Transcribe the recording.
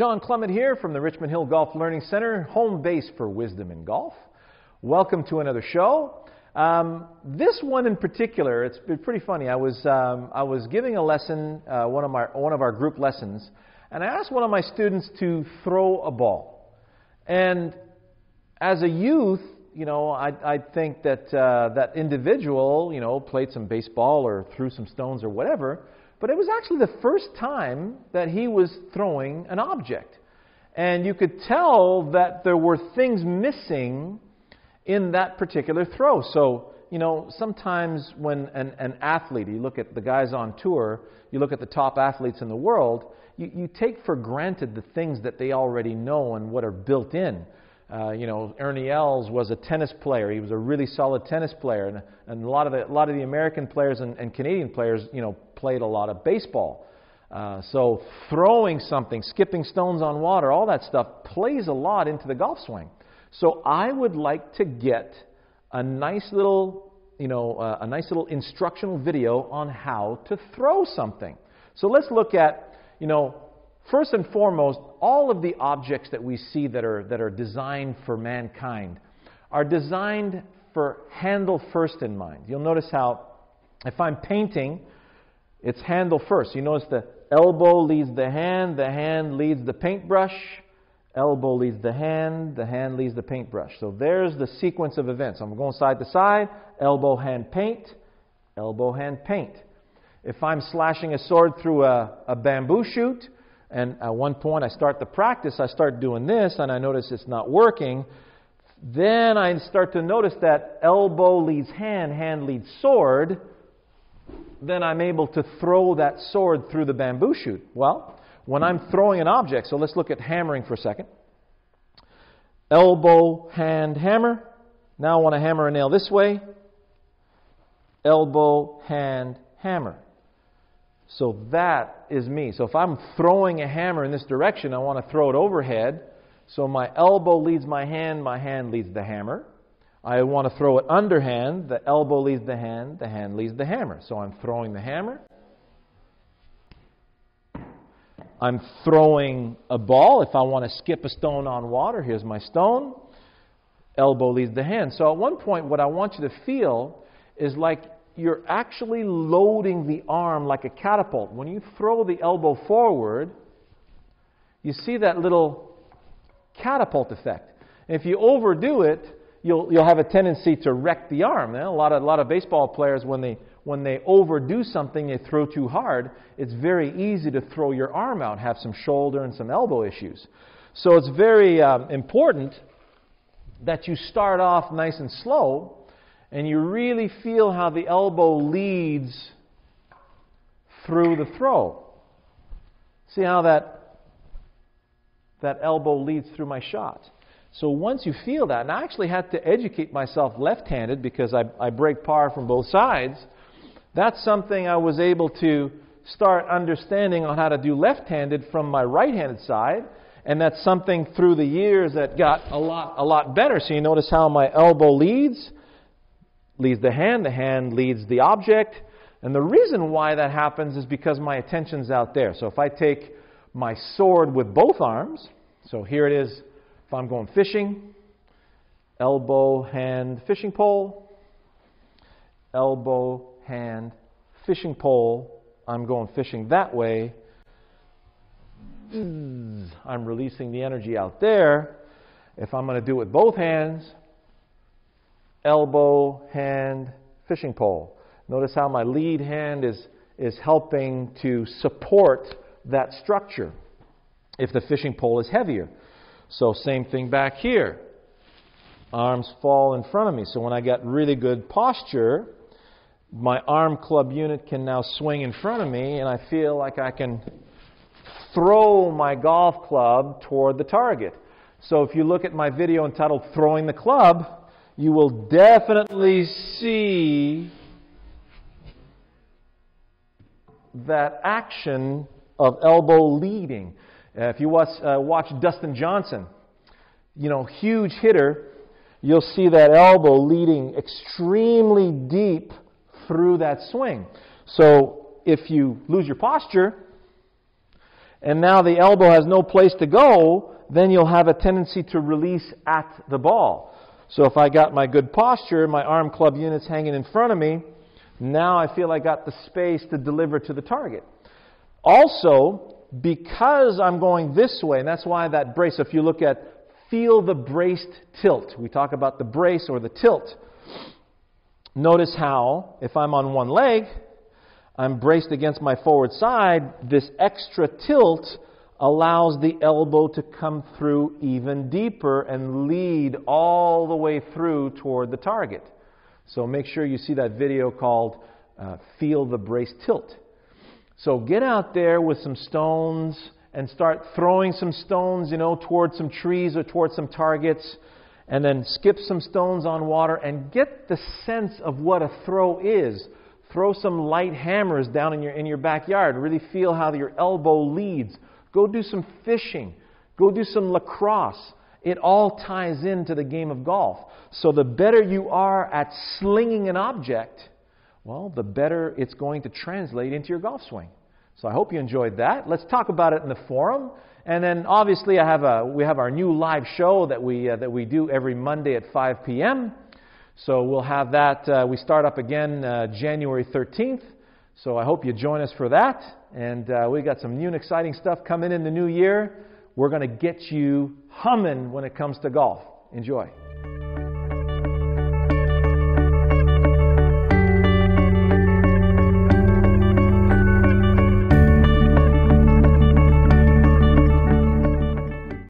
Shawn Clement here from the Richmond Hill Golf Learning Center, home base for wisdom in golf. Welcome to another show. This one in particular, it's been pretty funny. I was giving a lesson, one of our group lessons, and I asked one of my students to throw a ball. And as a youth, I think that that individual, played some baseball or threw some stones or whatever. But it was actually the first time that he was throwing an object. And you could tell that there were things missing in that particular throw. So, sometimes when an athlete, you look at the guys on tour, you look at the top athletes in the world, you take for granted the things that they already know and what are built in. Ernie Els was a tennis player. He was a really solid tennis player, and a lot of the American players and Canadian players, played a lot of baseball. So throwing something, skipping stones on water, all that stuff plays a lot into the golf swing. So I would like to get a nice little instructional video on how to throw something. So let's look at, first and foremost, all of the objects that we see that are designed for mankind are designed for handle first in mind. You'll notice how if I'm painting, it's handle first. You notice the elbow leads the hand leads the paintbrush, elbow leads the hand leads the paintbrush. So there's the sequence of events. I'm going side to side, elbow, hand, paint, elbow, hand, paint. If I'm slashing a sword through a bamboo shoot, and at one point I start the practice, I start doing this, and I notice it's not working. Then I start to notice that elbow leads hand leads sword. Then I'm able to throw that sword through the bamboo shoot. Well, when I'm throwing an object, so let's look at hammering for a second. Elbow, hand, hammer. Now I want to hammer a nail this way. Elbow, hand, hammer. So that is me. So if I'm throwing a hammer in this direction, I want to throw it overhead. So my elbow leads my hand leads the hammer. I want to throw it underhand, the elbow leads the hand leads the hammer. So I'm throwing the hammer. I'm throwing a ball. If I want to skip a stone on water, here's my stone. Elbow leads the hand. So at one point, what I want you to feel is like you're actually loading the arm like a catapult. When you throw the elbow forward, you see that little catapult effect. And if you overdo it, you'll have a tendency to wreck the arm. A lot of baseball players, when they overdo something, they throw too hard, it's very easy to throw your arm out, have some shoulder and some elbow issues. So it's very important that you start off nice and slow, and you really feel how the elbow leads through the throw. See how that elbow leads through my shot. So once you feel that, and I actually had to educate myself left-handed because I break par from both sides, that's something I was able to start understanding on how to do left-handed from my right-handed side, and that's something through the years that got a lot better. So you notice how my elbow leads the hand leads the object, and the reason why that happens is because my attention's out there. So if I take my sword with both arms, so here it is. If I'm going fishing, elbow, hand, fishing pole, elbow, hand, fishing pole, I'm going fishing that way. I'm releasing the energy out there. If I'm going to do it with both hands, elbow, hand, fishing pole. Notice how my lead hand is helping to support that structure if the fishing pole is heavier. So same thing back here. Arms fall in front of me. So when I got really good posture, my arm club unit can now swing in front of me, and I feel like I can throw my golf club toward the target. So if you look at my video entitled Throwing the Club, you will definitely see that action of elbow leading. If you watch Dustin Johnson, huge hitter, you'll see that elbow leading extremely deep through that swing. So if you lose your posture and now the elbow has no place to go, then you'll have a tendency to release at the ball. So if I got my good posture, my arm club units hanging in front of me, now I feel I got the space to deliver to the target. Also, because I'm going this way, and that's why that brace, if you look at feel the braced tilt. We talk about the brace or the tilt. Notice how, if I'm on one leg, I'm braced against my forward side, this extra tilt allows the elbow to come through even deeper and lead all the way through toward the target. So make sure you see that video called Feel the Brace Tilt. So get out there with some stones and start throwing some stones, towards some trees or towards some targets, and then skip some stones on water and get the sense of what a throw is. Throw some light hammers down in your backyard. Really feel how your elbow leads. Go do some fishing. Go do some lacrosse. It all ties into the game of golf. So the better you are at slinging an object, well, the better it's going to translate into your golf swing. So I hope you enjoyed that. Let's talk about it in the forum. And then obviously we have our new live show that we do every Monday at 5 p.m. So we'll have that. We start up again January 13th. So I hope you join us for that. And we got some new and exciting stuff coming in the new year. We're going to get you humming when it comes to golf. Enjoy.